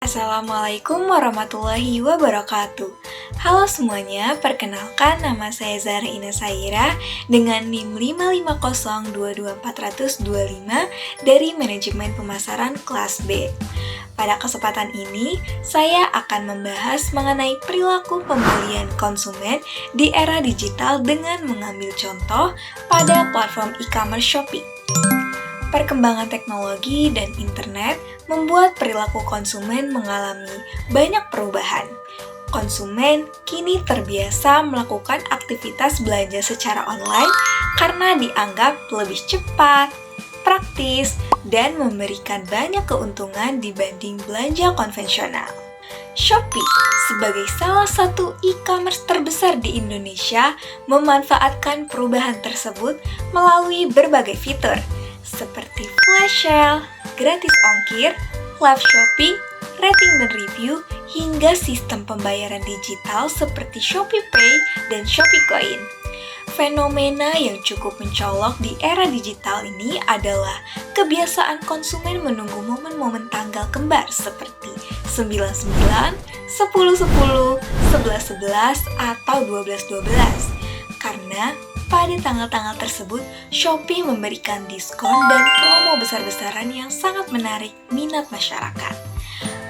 Assalamualaikum warahmatullahi wabarakatuh. Halo semuanya, perkenalkan nama saya Zahra Ina Saira dengan NIM 550222425 dari Manajemen Pemasaran Kelas B. Pada kesempatan ini, saya akan membahas mengenai perilaku pembelian konsumen di era digital dengan mengambil contoh pada platform e-commerce Shopee. Perkembangan teknologi dan internet membuat perilaku konsumen mengalami banyak perubahan. Konsumen kini terbiasa melakukan aktivitas belanja secara online karena dianggap lebih cepat, praktis, dan memberikan banyak keuntungan dibanding belanja konvensional. Shopee sebagai salah satu e-commerce terbesar di Indonesia memanfaatkan perubahan tersebut melalui berbagai fitur seperti flash sale, gratis ongkir, live shopping, rating dan review, hingga sistem pembayaran digital seperti Shopee Pay dan Shopee Coin. Fenomena yang cukup mencolok di era digital ini adalah kebiasaan konsumen menunggu momen-momen tanggal kembar seperti 99, 10-10, 11-11, atau 12-12. Karena pada tanggal-tanggal tersebut, Shopee memberikan diskon dan promo besar-besaran yang sangat menarik minat masyarakat.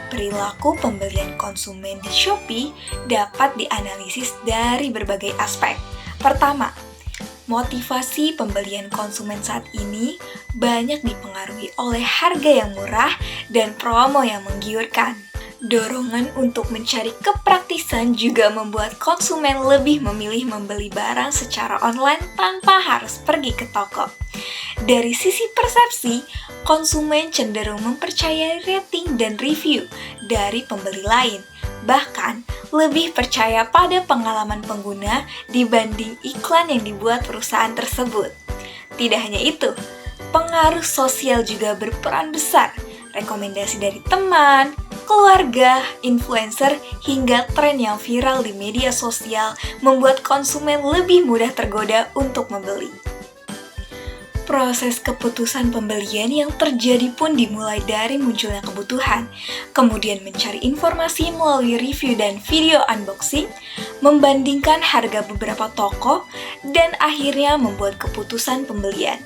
Perilaku pembelian konsumen di Shopee dapat dianalisis dari berbagai aspek. Pertama, motivasi pembelian konsumen saat ini banyak dipengaruhi oleh harga yang murah dan promo yang menggiurkan. Dorongan untuk mencari kepraktisan juga membuat konsumen lebih memilih membeli barang secara online tanpa harus pergi ke toko. Dari sisi persepsi, konsumen cenderung mempercayai rating dan review dari pembeli lain, bahkan lebih percaya pada pengalaman pengguna dibanding iklan yang dibuat perusahaan tersebut. Tidak hanya itu, pengaruh sosial juga berperan besar. Rekomendasi dari teman, keluarga, influencer, hingga tren yang viral di media sosial membuat konsumen lebih mudah tergoda untuk membeli. Proses keputusan pembelian yang terjadi pun dimulai dari munculnya kebutuhan, kemudian mencari informasi melalui review dan video unboxing, membandingkan harga beberapa toko, dan akhirnya membuat keputusan pembelian.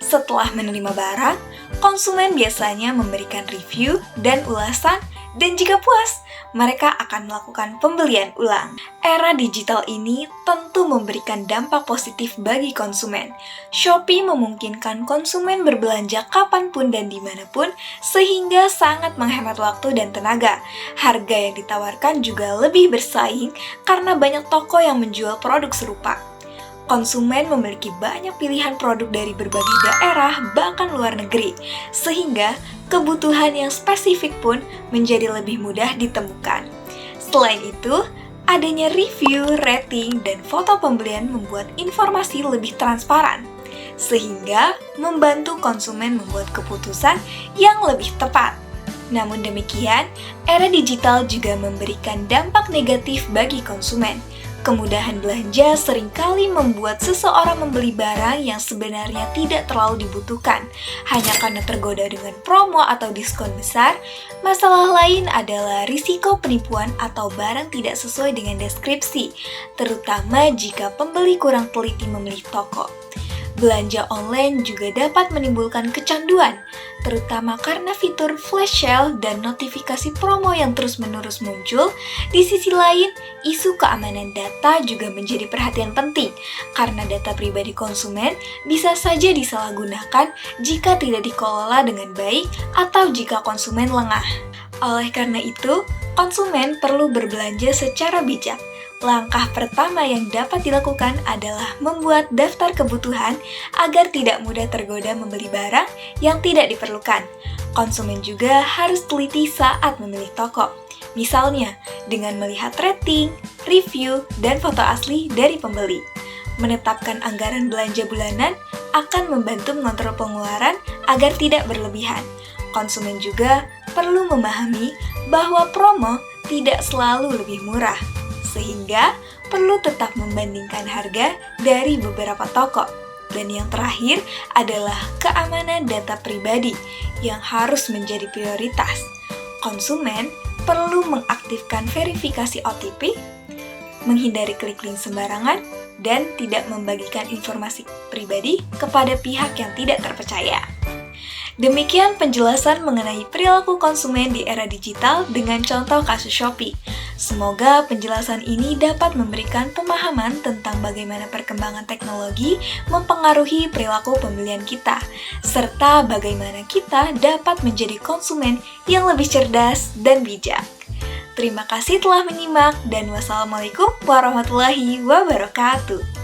Setelah menerima barang, konsumen biasanya memberikan review dan ulasan, dan jika puas, mereka akan melakukan pembelian ulang. Era digital ini tentu memberikan dampak positif bagi konsumen. Shopee memungkinkan konsumen berbelanja kapanpun dan dimanapun, sehingga sangat menghemat waktu dan tenaga. Harga yang ditawarkan juga lebih bersaing karena banyak toko yang menjual produk serupa. Konsumen memiliki banyak pilihan produk dari berbagai daerah, bahkan luar negeri, sehingga kebutuhan yang spesifik pun menjadi lebih mudah ditemukan. Selain itu, adanya review, rating, dan foto pembelian membuat informasi lebih transparan, sehingga membantu konsumen membuat keputusan yang lebih tepat. Namun demikian, era digital juga memberikan dampak negatif bagi konsumen. Kemudahan belanja seringkali membuat seseorang membeli barang yang sebenarnya tidak terlalu dibutuhkan, hanya karena tergoda dengan promo atau diskon besar. Masalah lain adalah risiko penipuan atau barang tidak sesuai dengan deskripsi, terutama jika pembeli kurang teliti memilih toko. Belanja online juga dapat menimbulkan kecanduan, terutama karena fitur flash sale dan notifikasi promo yang terus-menerus muncul. Di sisi lain, isu keamanan data juga menjadi perhatian penting, karena data pribadi konsumen bisa saja disalahgunakan jika tidak dikelola dengan baik atau jika konsumen lengah. Oleh karena itu, konsumen perlu berbelanja secara bijak. Langkah pertama yang dapat dilakukan adalah membuat daftar kebutuhan agar tidak mudah tergoda membeli barang yang tidak diperlukan. Konsumen juga harus teliti saat memilih toko. Misalnya, dengan melihat rating, review, dan foto asli dari pembeli. Menetapkan anggaran belanja bulanan akan membantu mengontrol pengeluaran agar tidak berlebihan. Konsumen juga perlu memahami bahwa promo tidak selalu lebih murah, sehingga perlu tetap membandingkan harga dari beberapa toko. Dan yang terakhir adalah keamanan data pribadi yang harus menjadi prioritas. Konsumen perlu mengaktifkan verifikasi OTP, menghindari klik link sembarangan, dan tidak membagikan informasi pribadi kepada pihak yang tidak terpercaya. Demikian penjelasan mengenai perilaku konsumen di era digital dengan contoh kasus Shopee. Semoga penjelasan ini dapat memberikan pemahaman tentang bagaimana perkembangan teknologi mempengaruhi perilaku pembelian kita, serta bagaimana kita dapat menjadi konsumen yang lebih cerdas dan bijak. Terima kasih telah menyimak dan wassalamualaikum warahmatullahi wabarakatuh.